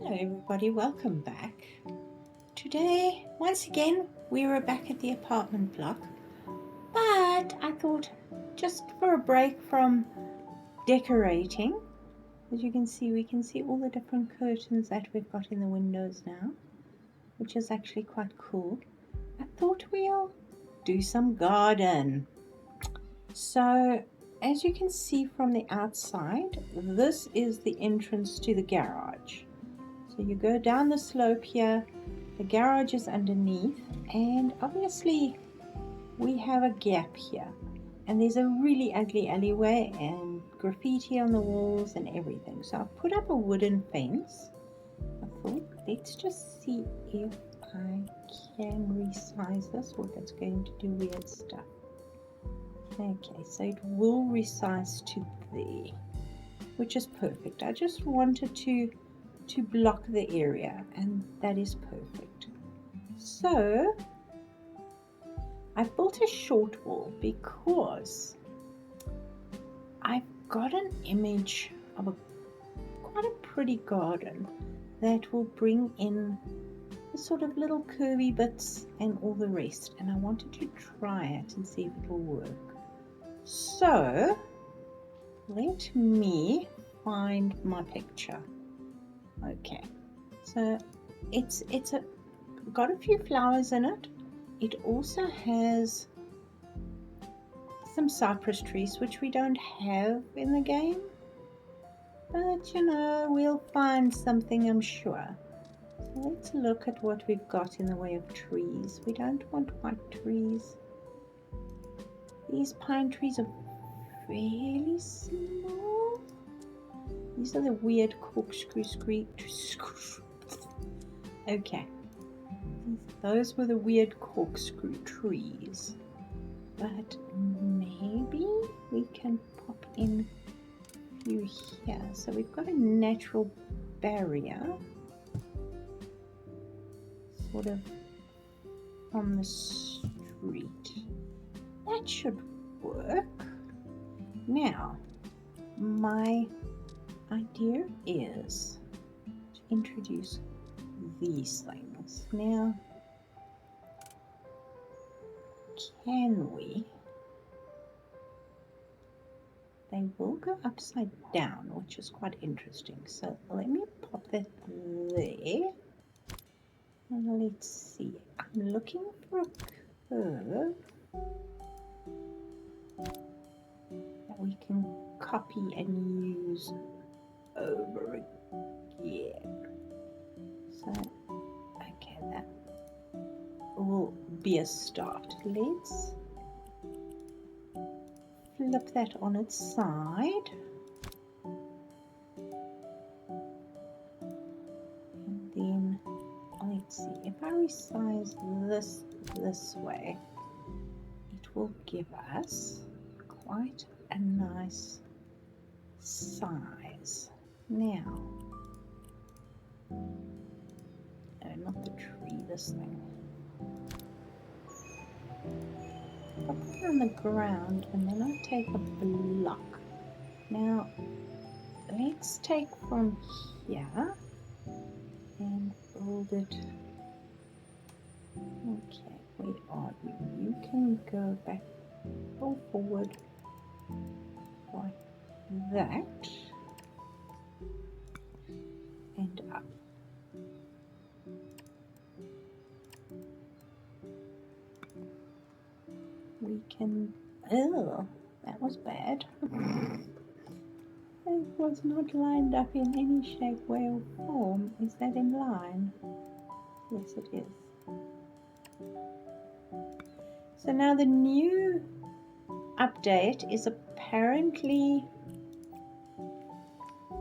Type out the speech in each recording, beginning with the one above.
Hello everybody, welcome back. Today, once again, we were back at the apartment block, but I thought just for a break from decorating, as you can see, we can see all the different curtains that we've got in the windows now, which is actually quite cool. I thought we'll do some garden. So, as you can see from the outside, this is the entrance to the garage. So you go down the slope here, the garage is underneath, and obviously we have a gap here. And there's a really ugly alleyway and graffiti on the walls and everything. So I've put up a wooden fence. I thought, let's just see if I can resize this or if it's going to do weird stuff. Okay, so it will resize to there, which is perfect. I just wanted to block the area, and that is perfect. So I built a short wall because I've got an image of quite a pretty garden that will bring in the sort of little curvy bits and all the rest, and I wanted to try it and see if it will work. So let me find my picture. Okay, so it's got a few flowers in it. It also has some cypress trees, which we don't have in the game, but you know, we'll find something, I'm sure. So let's look at what we've got in the way of trees. We don't want white trees. These pine trees are fairly small. These are the weird corkscrew Okay, those were the weird corkscrew trees. But maybe we can pop in a few here. So we've got a natural barrier, sort of from the street. That should work. Now, my idea is to introduce these things. Now, can we? They will go upside down, which is quite interesting. So let me pop that there. And let's see. I'm looking for a curve that we can copy and use over again. So, okay, that will be a start. Let's flip that on its side. And then, let's see, if I resize this way, it will give us quite a nice size. Now, no, not the tree, this thing. I'll put it on the ground and then I'll take a block. Now, let's take from here and build it. Okay, where are you? You can go back or forward like that and up. We can, oh, that was bad. It was not lined up in any shape, way or form. Is that in line? Yes, it is. So now the new update is apparently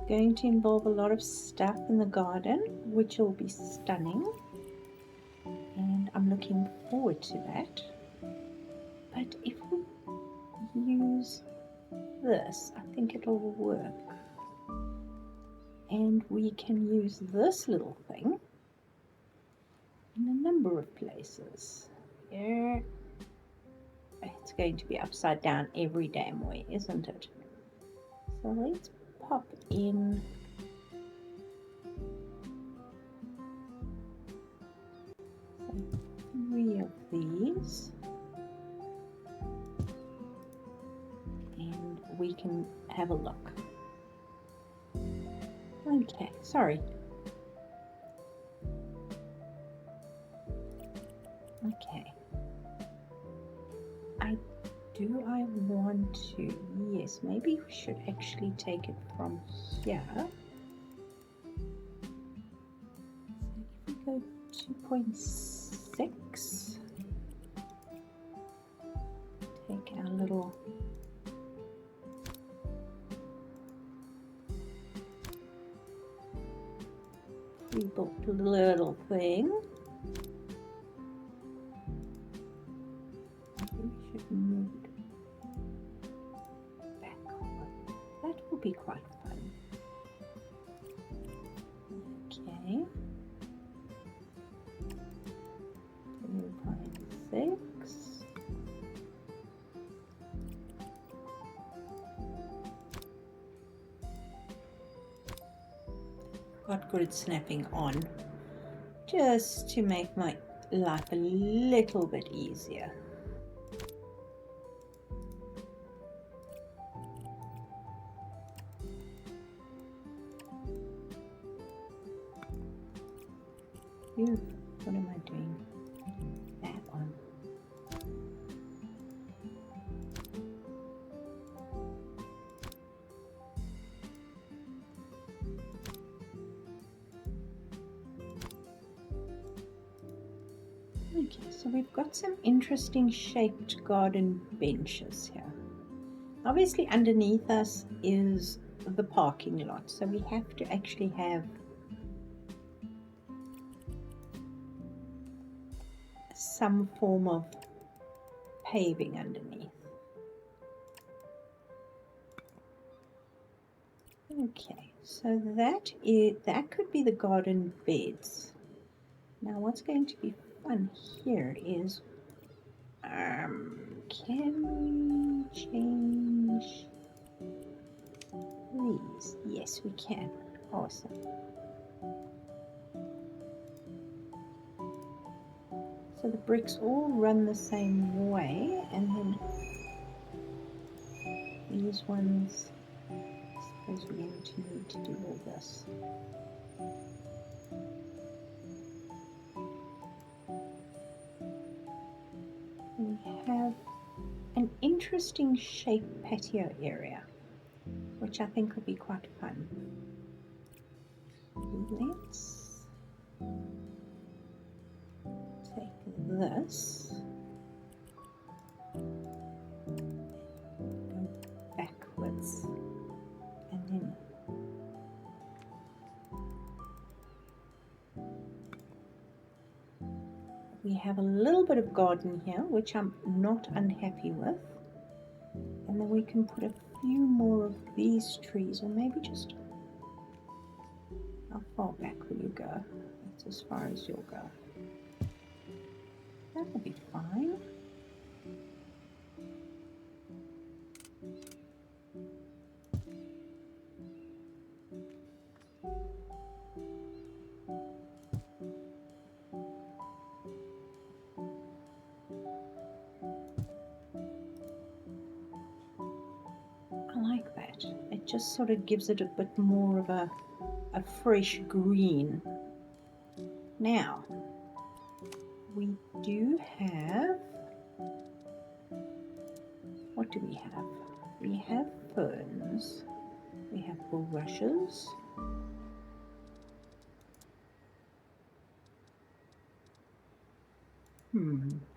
going to involve a lot of stuff in the garden, which will be stunning. And I'm looking forward to that. But if we use this, I think it'll work. And we can use this little thing in a number of places. Here, it's going to be upside down every damn way, isn't it? So let's pop in we can have a look. Okay, sorry. Okay. I want to, yes, maybe we should actually take it from here. So if we go 2.6, take our little pre-built little thing. We should move it backward. That will be quite fun. Okay. 2.6. Got good at snapping on, just to make my life a little bit easier. Phew, what am I doing? That one. Okay, so we've got some interesting shaped garden benches here. Obviously underneath us is the parking lot, so we have to actually have some form of paving underneath. Okay, so that could be the garden beds. Now what's going to be fun here is, can we change these? Yes, we can. Awesome. So the bricks all run the same way, and then these ones, I suppose we're going to need to do all this. We have an interesting shaped patio area, which I think will be quite fun. Let's take this, go backwards, and then we have a little bit of garden here, which I'm not unhappy with, and then we can put a few more of these trees, or maybe just, how far back will you go? That's as far as you'll go. That will be fine. I like that. It just sort of gives it a bit more of a fresh green. Now, we do have, what do we have? We have ferns, we have bulrushes,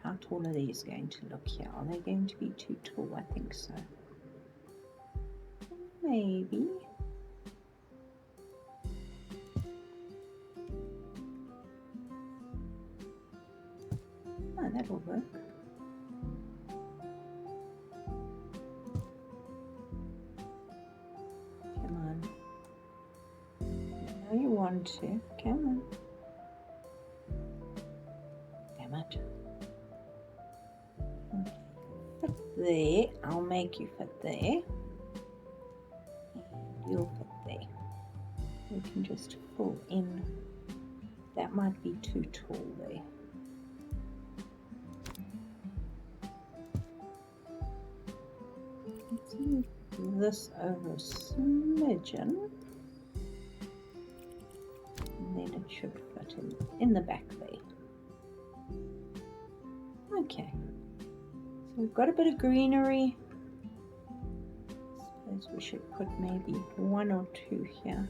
how tall are these going to look here? Are they going to be too tall? I think so. Maybe. Oh, that'll work. Come on. I know you want to. Come on. Damn it. Okay. Fit there. I'll make you fit there. You'll fit there. We can just fill in. That might be too tall there. Let's move this over a smidgen. And then it should fit in the back there. Okay. So we've got a bit of greenery. I suppose we should put maybe 1 or 2 here.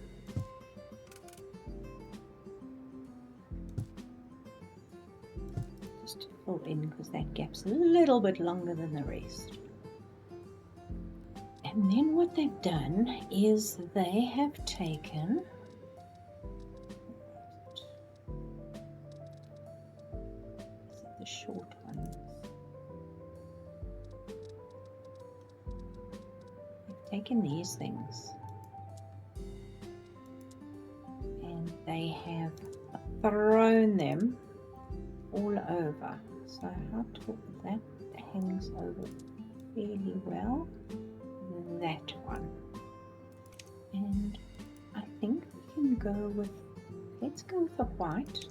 Just to fill in because that gap's a little bit longer than the rest. And then what they've done is they have taken the short ones. They've taken these things and they have thrown them all over. So how tall that hangs over fairly well. That one, and I think we can go with, let's go with the white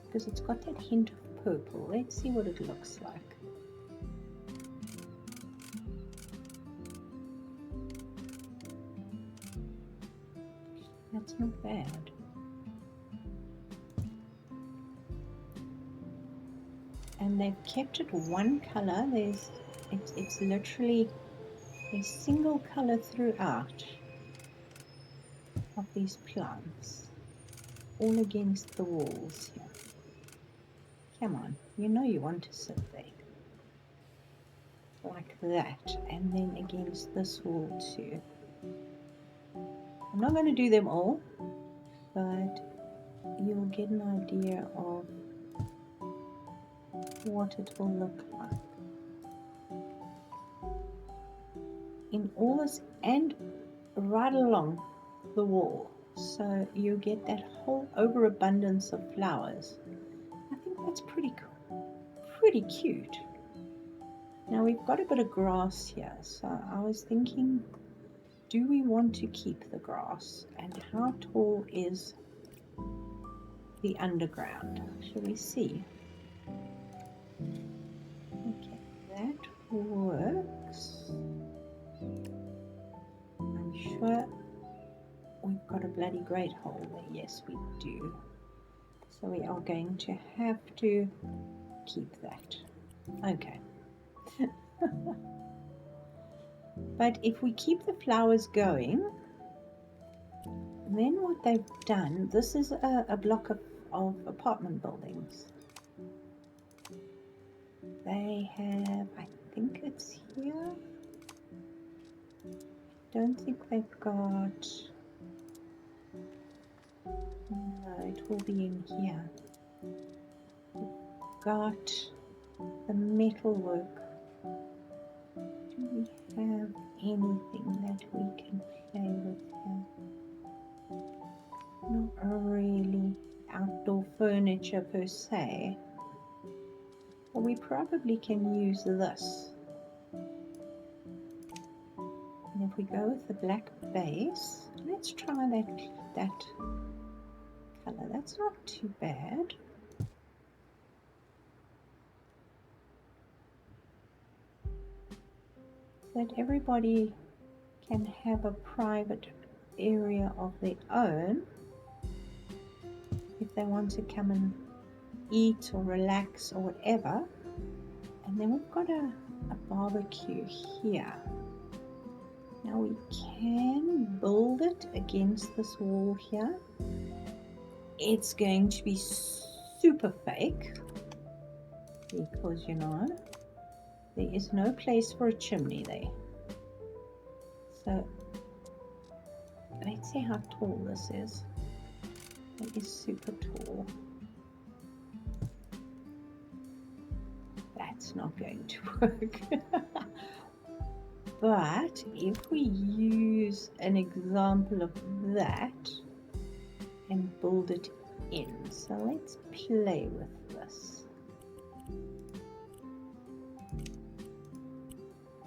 because it's got that hint of purple. Let's see what it looks like. That's not bad. And they've kept it one color. It's literally a single color throughout of these plants, all against the walls here. Come on, you know you want to sit there like that, and then against this wall too. I'm not going to do them all, but you'll get an idea of what it will look like. In all this and right along the wall, so you get that whole overabundance of flowers. I think that's pretty cool, pretty cute. Now we've got a bit of grass here, so I was thinking, do we want to keep the grass, and how tall is the underground? Shall we see? Okay, that works. I'm sure we've got a bloody great hole there. Yes, we do. So we are going to have to keep that. Okay. But if we keep the flowers going, then what they've done, this is a block of apartment buildings. They have, I think it's here. Don't think they've got, no, it will be in here. We've got the metalwork. Do we have anything that we can play with here? Not really outdoor furniture per se, but we probably can use this. And if we go with the black base, let's try that color. That's not too bad. That everybody can have a private area of their own if they want to come and eat or relax or whatever. And then we've got a barbecue here. Now we can build it against this wall here. It's going to be super fake because, you know, there is no place for a chimney there. So let's see how tall this is. It is super tall. That's not going to work. But if we use an example of that and build it in, so let's play with this.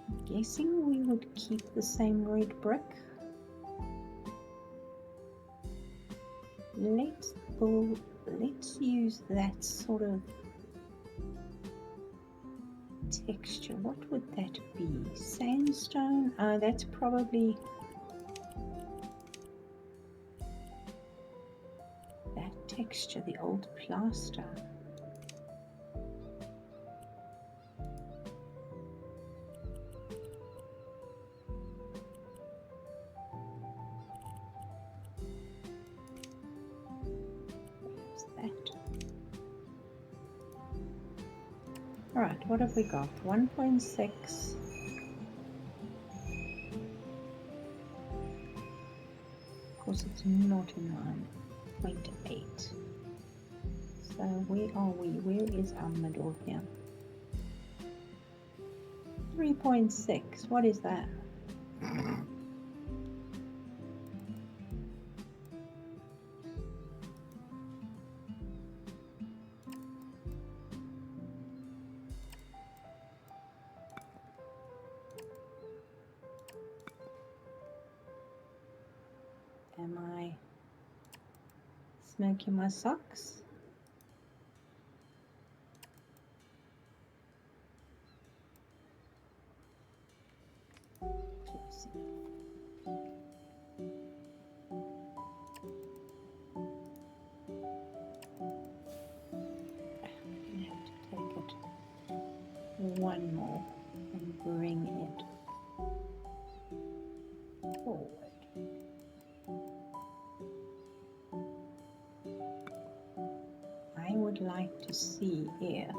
I'm guessing we would keep the same red brick. Let's use that sort of texture. What would that be? Sandstone? That's probably that texture, the old plaster. Alright, what have we got? 1.6. Of course, it's not in 9.8. So where are we? Where is our middle here? 3.6. What is that? Am I smoking my socks? Close enough. I'm going to have to take it one more and bring it forward. I would like to see if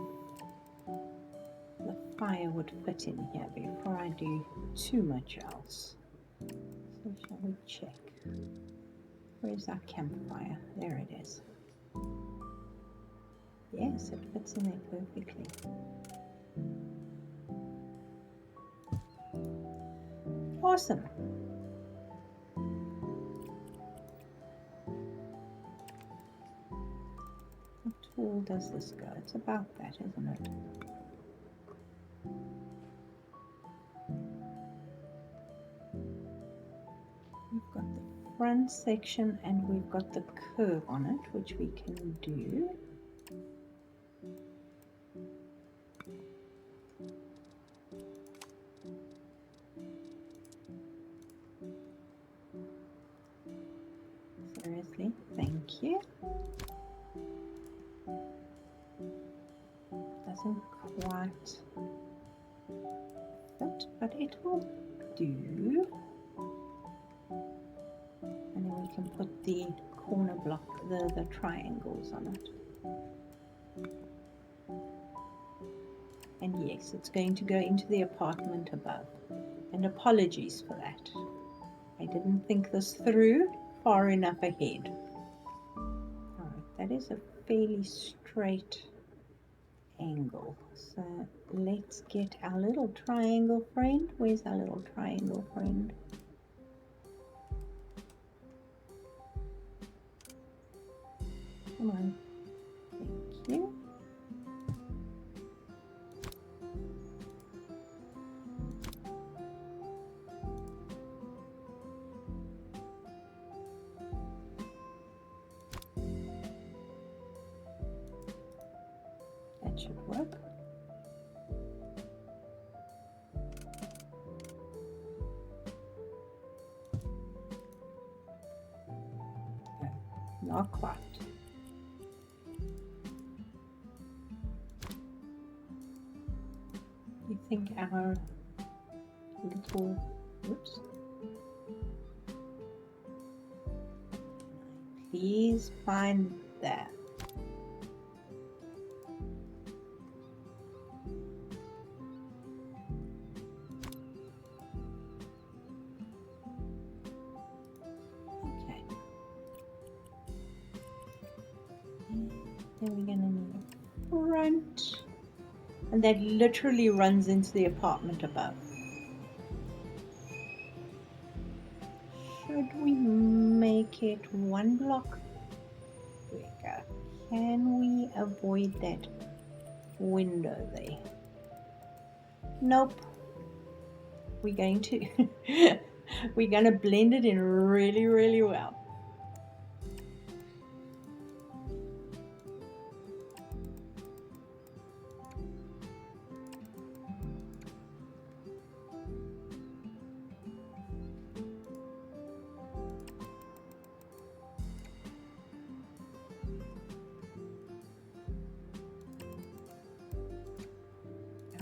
the fire would fit in here before I do too much else. So shall we check? Where's our campfire? There it is. Yes, it fits in there perfectly. Awesome. How tall does this go? It's about that, isn't it? We've got the front section and we've got the curve on it, which we can do. Seriously, thank you. Doesn't quite fit, but it will do. And then we can put the corner block, the triangles on it. And yes, it's going to go into the apartment above. And apologies for that. I didn't think this through far enough ahead. Alright, that is a fairly straight angle. So let's get our little triangle friend. Where's our little triangle friend? Come on. Thank you. That should work. No, not quite. You think our little, oops. Please find that. Okay. Then we're gonna need a front. And that literally runs into the apartment above. Should we make it one block bigger? Can we avoid that window there? Nope. We're going to we're going to blend it in really, really well.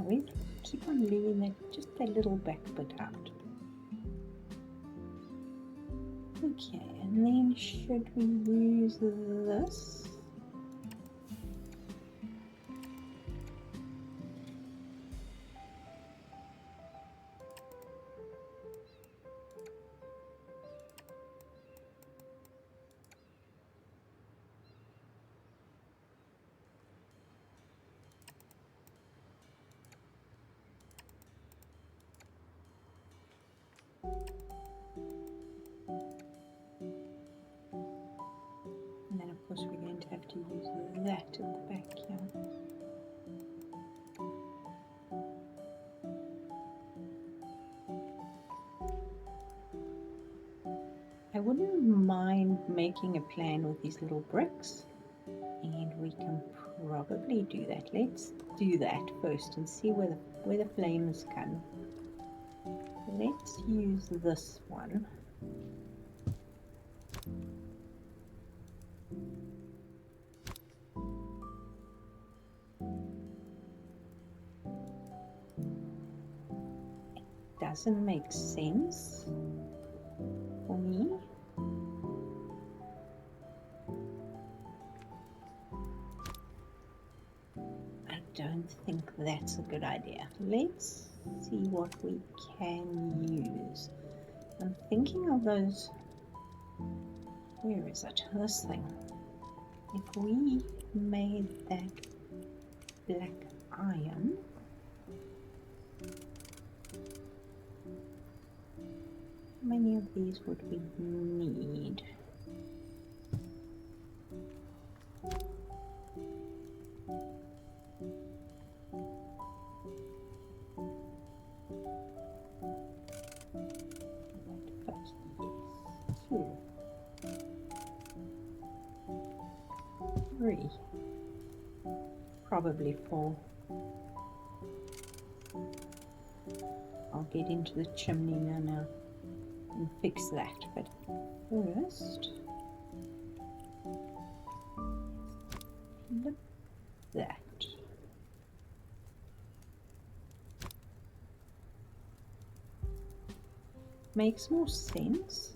we keep on leaving that just a little back bit out. Okay, and then should we use this? And then of course we're going to have to use that at the back here. I wouldn't mind making a plan with these little bricks, and we can probably do that. Let's do that first and see where the flames come. Let's use this one. Doesn't make sense for me. I don't think that's a good idea. Let's see what we can use. I'm thinking of those, where is it? This thing. If we made that black iron, how many of these would we need? Two. 3. Probably 4. I'll get into the chimney now and fix that, but first flip that. Makes more sense.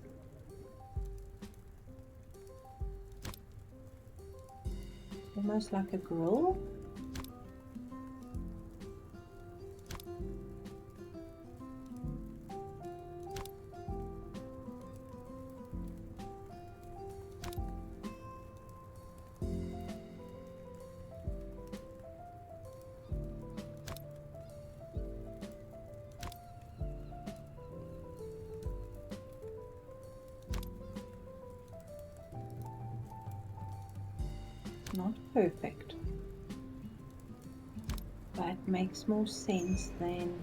Almost like a grill. Not perfect, but makes more sense than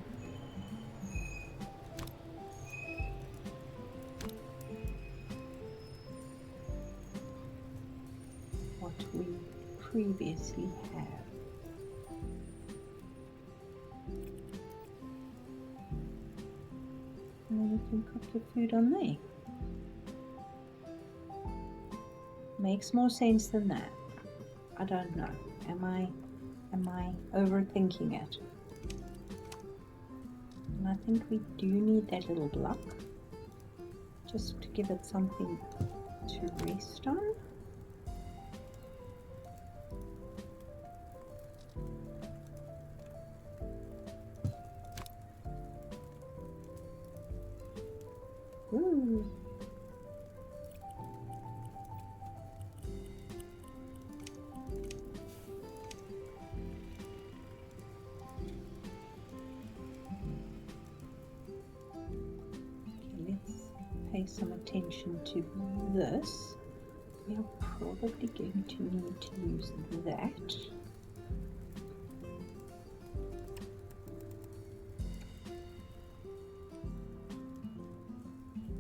what we previously have. And then you can cook your food on there. Makes more sense than that. I don't know. Am I overthinking it? And I think we do need that little block just to give it something to rest on. Ooh. Pay some attention to this. We are probably going to need to use that.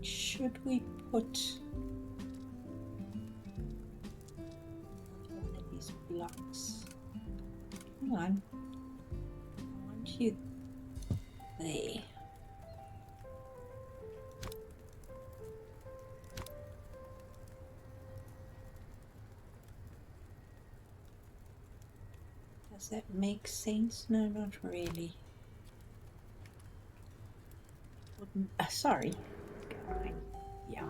Should we put one of these blocks? Come on. I want you there. Does that make sense? No, not really. Sorry. Yeah.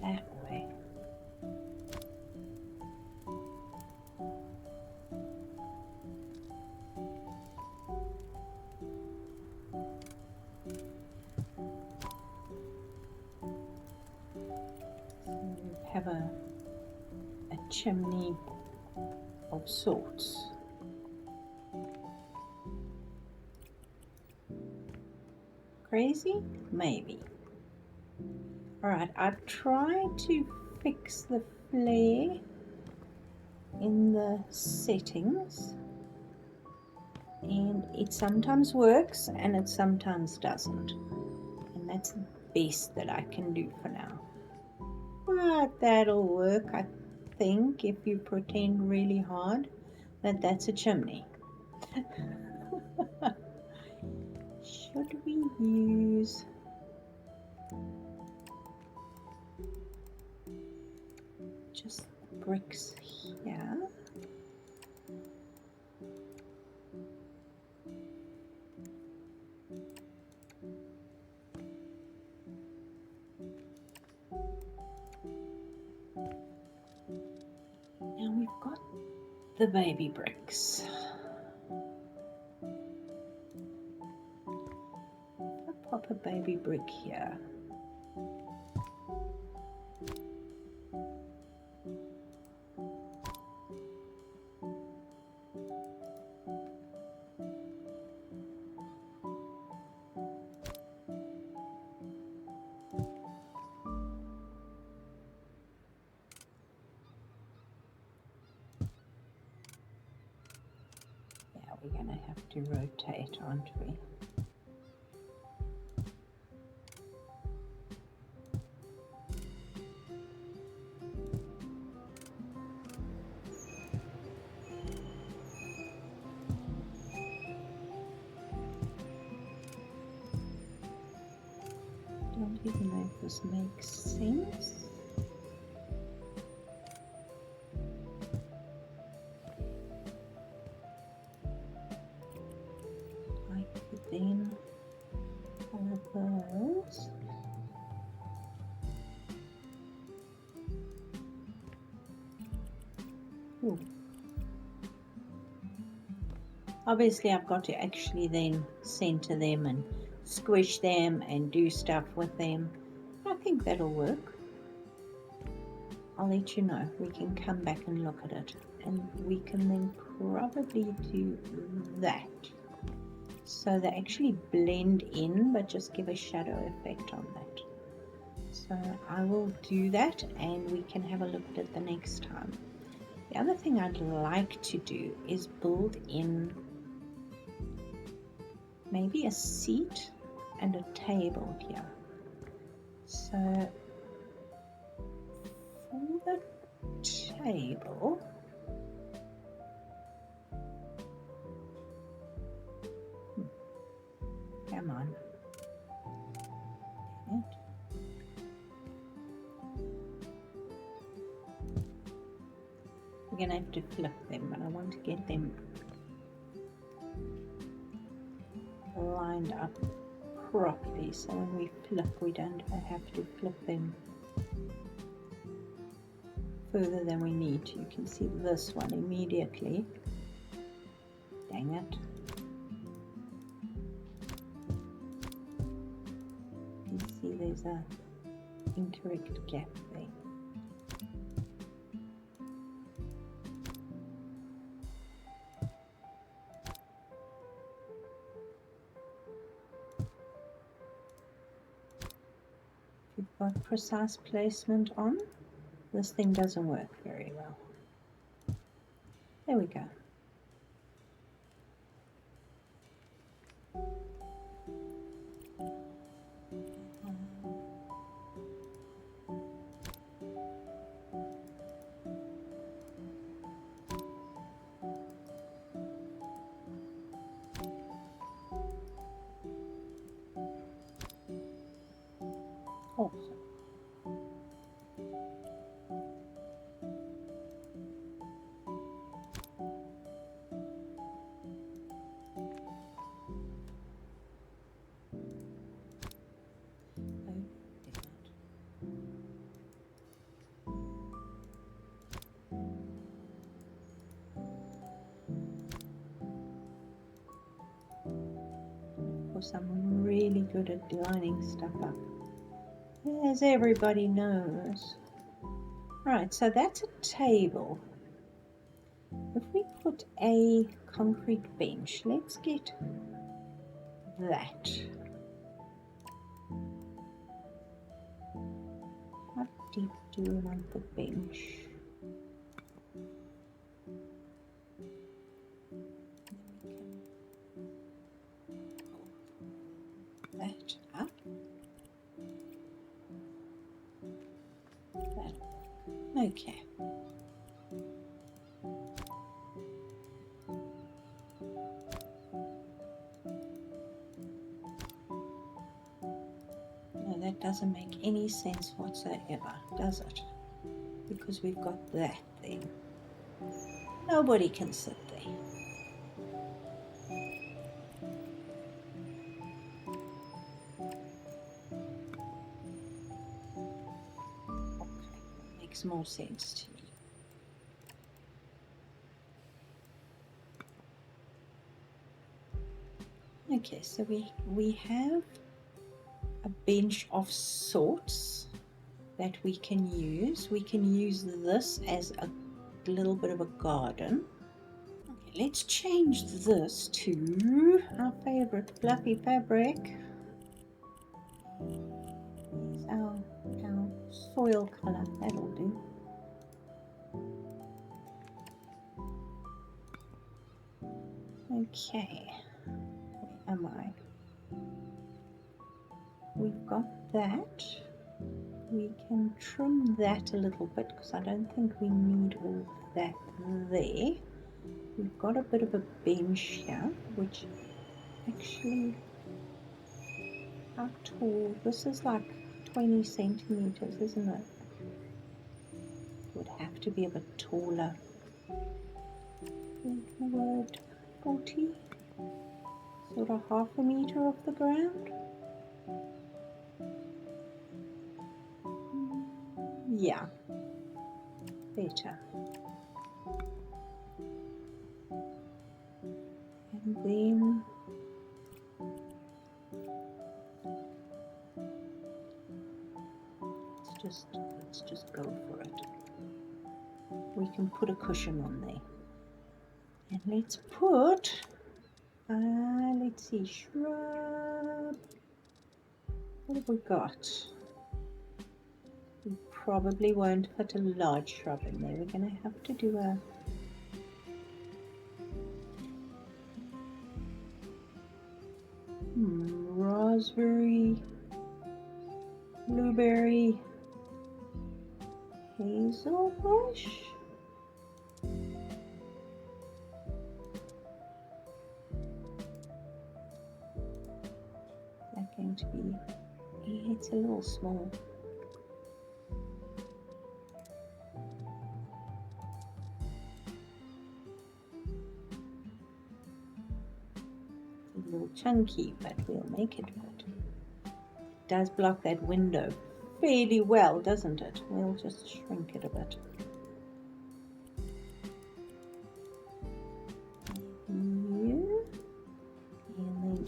That way. So we have a chimney of sorts. Crazy? Maybe. Alright, I've tried to fix the flare in the settings, and it sometimes works and it sometimes doesn't, and that's the best that I can do for now. But that'll work, I think, if you pretend really hard that that's a chimney. Should we use just bricks here? Now we've got the baby bricks. I'll pop a baby brick here. We're going to have to rotate, aren't we? Don't even know if this makes sense. Then all those. Ooh. Obviously I've got to actually then center them and squish them and do stuff with them. I think that'll work. I'll let you know. We can come back and look at it, and we can then probably do that. So they actually blend in, but just give a shadow effect on that. So I will do that, and we can have a look at it the next time. The other thing I'd like to do is build in maybe a seat and a table here. So for the table, come on. Damn it. We're going to have to flip them, but I want to get them lined up properly, so when we flip, we don't have to flip them further than we need to. You can see this one immediately. Dang it. You see there's a incorrect gap there. If you've got precise placement on, this thing doesn't work very well. There we go. Awesome. I'm really good at lining stuff up, as everybody knows. Right, so that's a table. If we put a concrete bench, let's get that. How deep do we want the bench? That up. That. Okay. No, that doesn't make any sense whatsoever, does it? Because we've got that there. Nobody can sit there. Okay, that makes more sense to me. Okay, so we have a bench of sorts that we can use. We can use this as a little bit of a garden. Okay, let's change this to our favorite fluffy fabric. Here's our soil color, that'll do. Okay, where am I? We've got that. We can trim that a little bit because I don't think we need all that there. We've got a bit of a bench here, which actually, how tall? This is like 20 centimeters, isn't it? It would have to be a bit taller. Word 40, sort of half a meter off the ground. Yeah, better. And then let's just go for it. We can put a cushion on there. And let's put, let's see, shrub. What have we got? We probably won't put a large shrub in there. We're going to have to do a raspberry, blueberry, hazel bush. That's going to be, it's a little small. A little chunky, but we'll make it good. It does block that window fairly well, doesn't it? We'll just shrink it a bit. Here. And then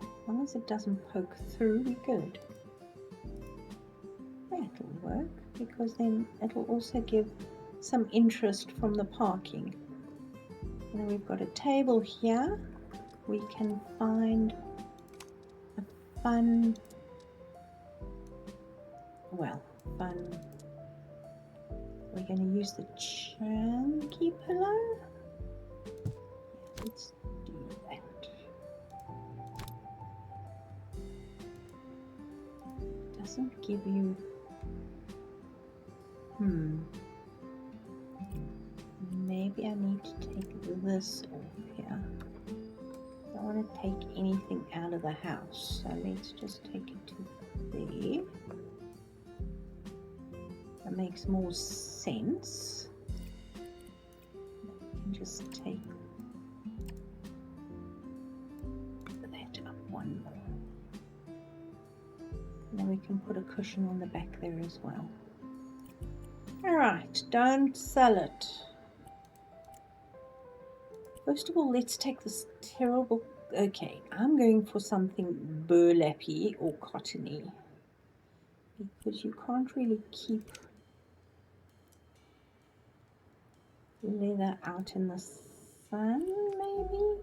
as long as it doesn't poke through, we're good. That'll work, because then it'll also give some interest from the parking. And then we've got a table here. We can find a fun, we're going to use the chunky pillow. Let's do that. Doesn't give you, maybe I need to take this off here. I don't want to take anything out of the house, so let's just take it to there. That makes more sense. We can just take that up one more. And then we can put a cushion on the back there as well. Alright, don't sell it. First of all, let's take this terrible... Okay, I'm going for something burlappy or cottony. Because you can't really keep leather out in the sun, maybe?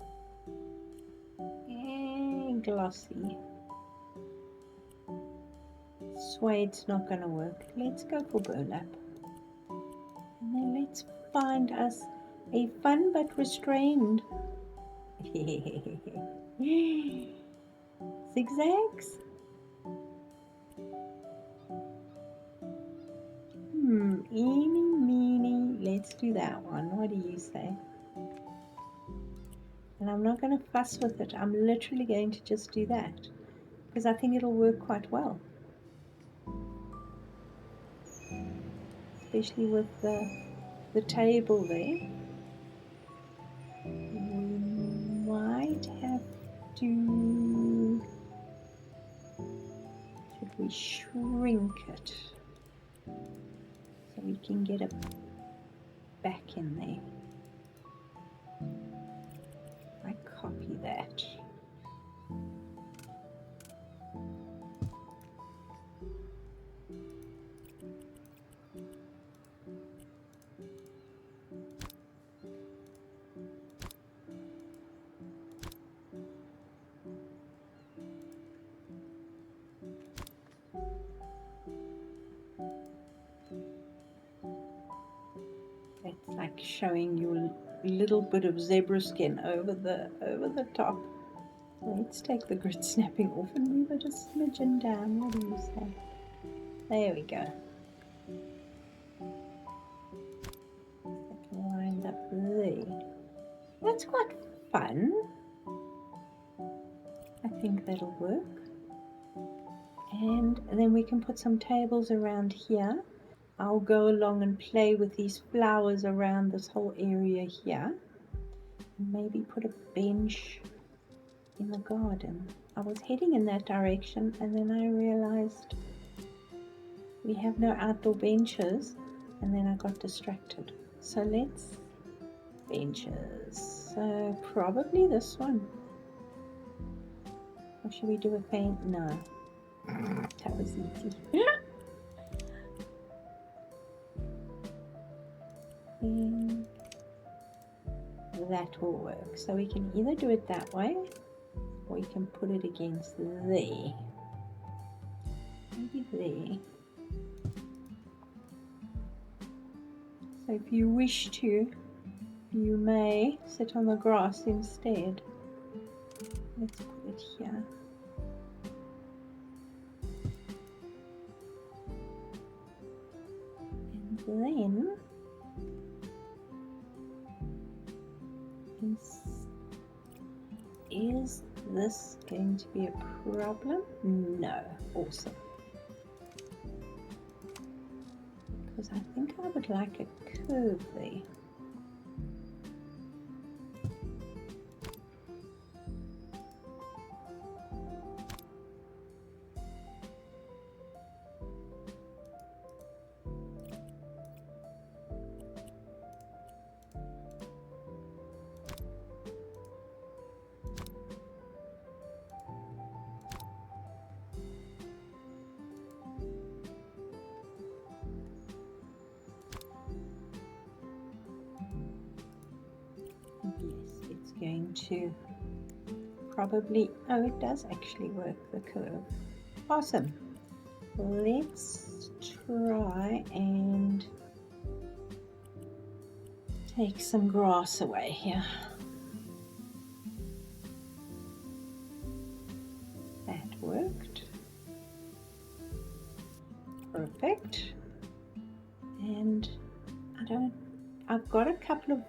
Glossy. Suede's not going to work. Let's go for burlap. And then let's find us a fun but restrained zigzags. Eeny, meeny. Let's do that one. What do you say? And I'm not going to fuss with it. I'm literally going to just do that because I think it'll work quite well. Especially with the table there. We might have to... Should we shrink it so we can get it back in there? I copy that. It's like showing you a little bit of zebra skin over the top. Let's take the grid snapping off and move it a smidgen down. What do you say? There we go. Lined up there. That's quite fun. I think that'll work. And then we can put some tables around here. I'll go along and play with these flowers around this whole area here. Maybe put a bench in the garden. I was heading in that direction and then I realized we have no outdoor benches and then I got distracted. So let's benches. So probably this one. Or should we do a paint? No. That was easy. And that will work. So we can either do it that way or we can put it against there. Maybe there. So if you wish to, you may sit on the grass instead. Let's put it here. And then is this going to be a problem? No. Awesome. Because I think I would like a curve there. Yes, it's going to probably, oh, it does actually work, the curve. Awesome. Let's try and take some grass away here. That worked. Perfect. And I've got a couple of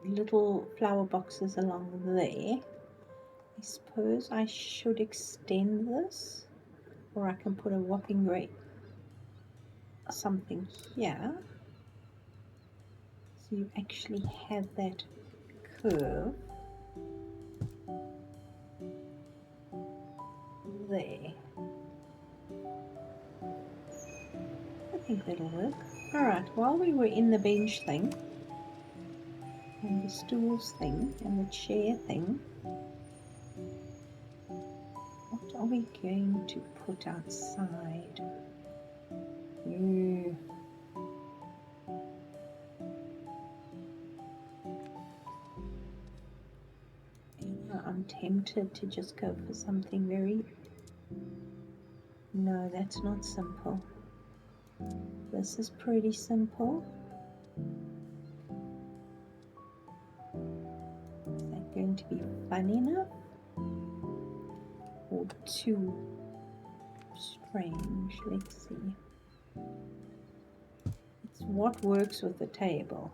little flower boxes along there. I suppose I should extend this, or I can put a whopping great something here, so you actually have that curve there. I think that'll work. Alright, while we were in the bench thing, and the stools thing, and the chair thing, what are we going to put outside? Ooh. I'm tempted to just go for something very... No, that's not simple. This is pretty simple. Is that going to be fun enough? Or too strange? Let's see. It's what works with the table.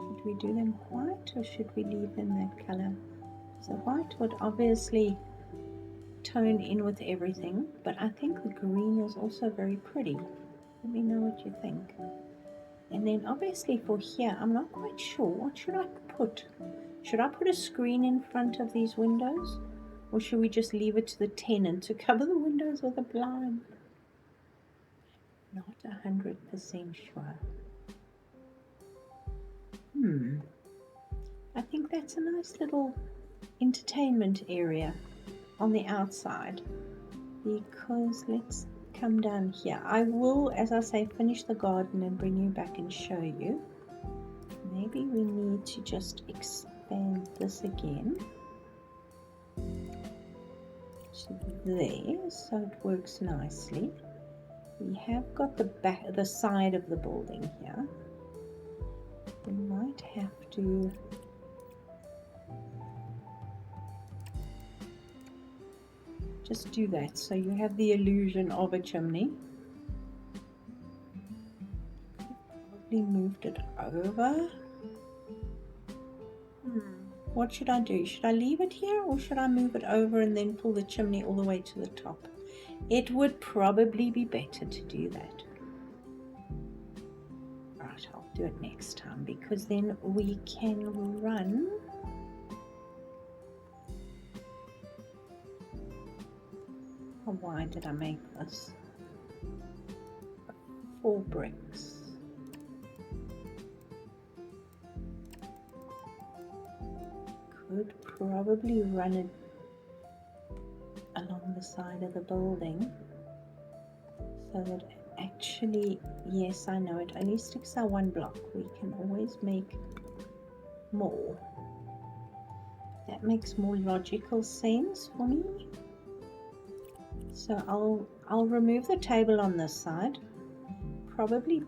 Should we do them white or should we leave them that color? So white would obviously tone in with everything, but I think the green is also very pretty. Let me know what you think. And then obviously for here, I'm not quite sure. What should I put? Should I put a screen in front of these windows? Or should we just leave it to the tenant to cover the windows with a blind? Not 100% sure. I think that's a nice little entertainment area on the outside, because let's come down here. I will, as I say, finish the garden and bring you back and show you. Maybe we need to just expand this again to there so it works nicely. We have got the side of the building here. We might have to just do that so you have the illusion of a chimney. Probably moved it over. What should I do? Should I leave it here or should I move it over and then pull the chimney all the way to the top? It would probably be better to do that. Right, I'll do it next time because then we can run how wide did I make this? 4 bricks. Could probably run it along the side of the building so that actually, yes, I know it only sticks out 1 block. We can always make more. That makes more logical sense for me. So I'll remove the table on this side, probably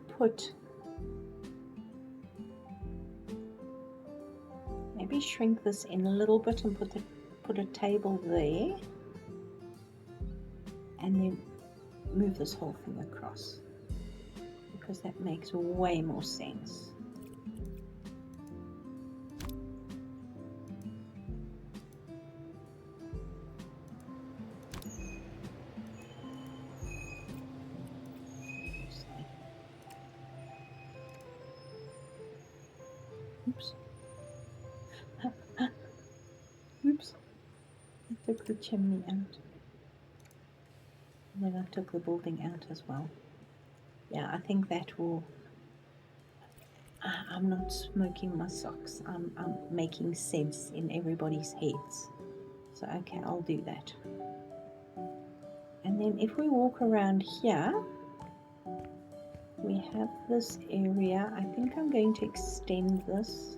maybe shrink this in a little bit and put a table there, and then move this whole thing across because that makes way more sense. Oops. Oops. I took the chimney out. And then I took the building out as well. Yeah, I think that will... I'm not smoking my socks. I'm making sense in everybody's heads. So, okay, I'll do that. And then if we walk around here, we have this area. I think I'm going to extend this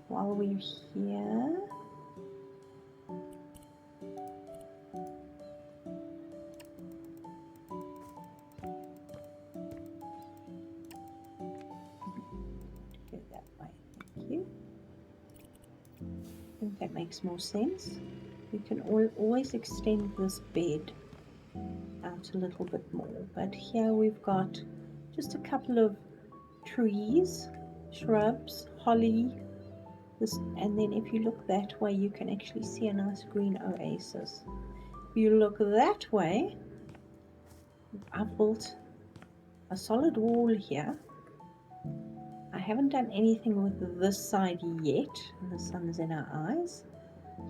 while we're here. Go that way, thank you. I think that makes more sense. You can always extend this bed out a little bit more. But here we've got just a couple of trees, shrubs, holly. And then if you look that way, you can actually see a nice green oasis. If you look that way, I've built a solid wall here. I haven't done anything with this side yet. The sun's in our eyes.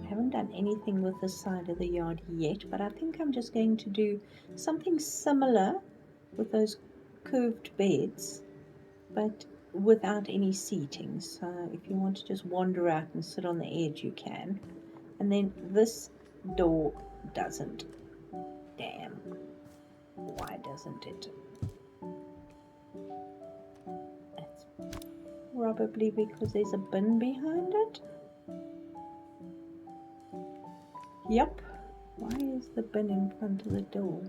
I haven't done anything with this side of the yard yet, but I think I'm just going to do something similar with those curved beds, but without any seating. So if you want to just wander out and sit on the edge, you can. And then this door doesn't. Damn. Why doesn't it? That's probably because there's a bin behind it. Yep. Why is the bin in front of the door?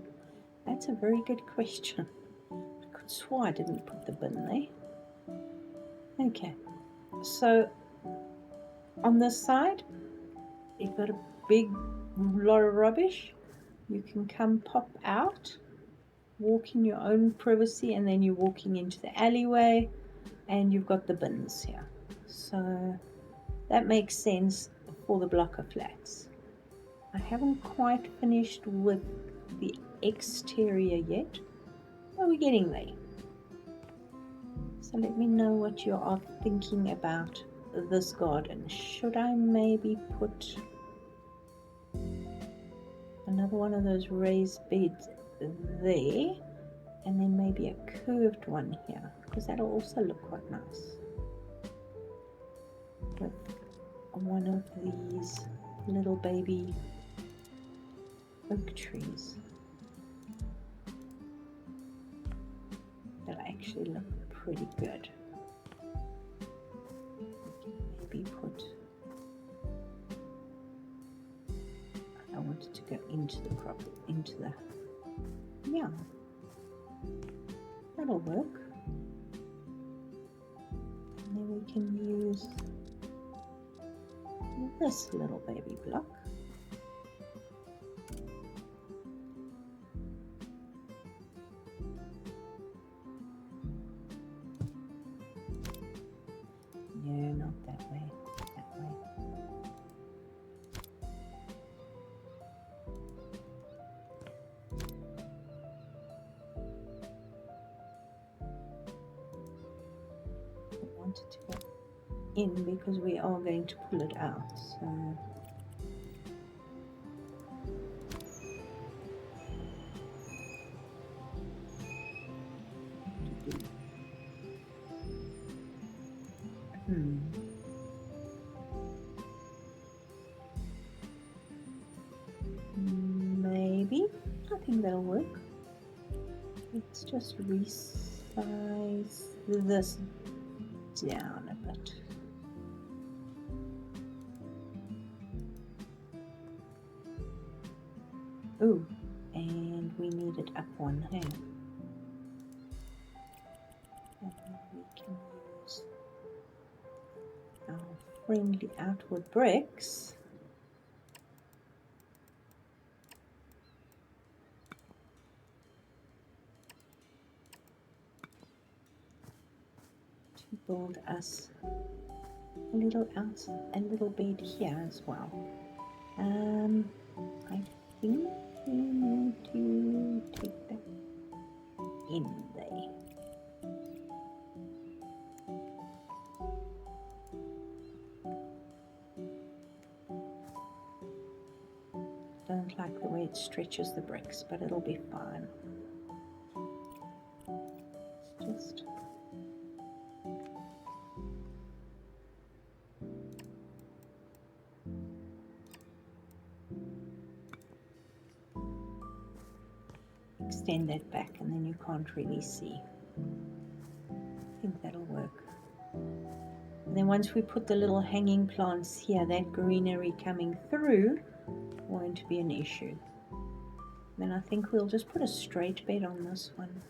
That's a very good question. I could swear I didn't put the bin there. Okay. So on this side, you've got a big lot of rubbish. You can come pop out, walk in your own privacy, and then you're walking into the alleyway, and you've got the bins here. So that makes sense for the block of flats. I haven't quite finished with the exterior yet, but we're getting there. So let me know what you are thinking about this garden. Should I maybe put another one of those raised beds there, and then maybe a curved one here, because that'll also look quite nice with one of these little baby oak trees that actually look pretty good. We can maybe put, I want it to go into the property, yeah, that'll work. And then we can use this little baby block. No, not that way, that way. I want it to go in because we are going to pull it out. So maybe, I think that'll work. Let's just resize this down a bit. Ooh, and we need it up one, hey? And we can use our friendly outward bricks to build us a little bed here as well. I think we need to take that in there. Don't like the way it stretches the bricks, but it'll be fine. It's just extend that back, and then you can't really see. I think that'll work. And then once we put the little hanging plants here, that greenery coming through won't be an issue. Then I think we'll just put a straight bed on this one.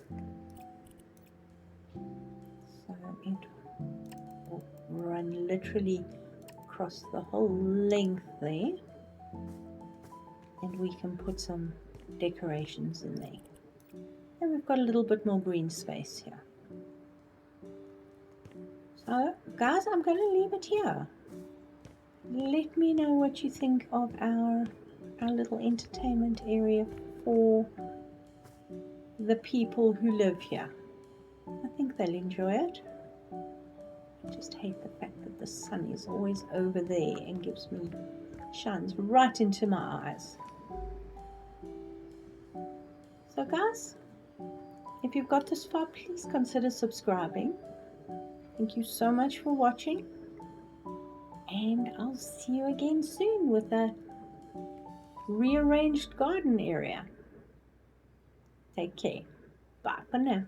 So it will run literally across the whole length there. And we can put some decorations in there. And we've got a little bit more green space here. So guys, I'm going to leave it here. Let me know what you think of our little entertainment area for the people who live here. I think they'll enjoy it. I just hate the fact that the sun is always over there and shines right into my eyes. So guys, if you've got this far, please consider subscribing. Thank you so much for watching, and I'll see you again soon with a rearranged garden area. Take care. Bye for now.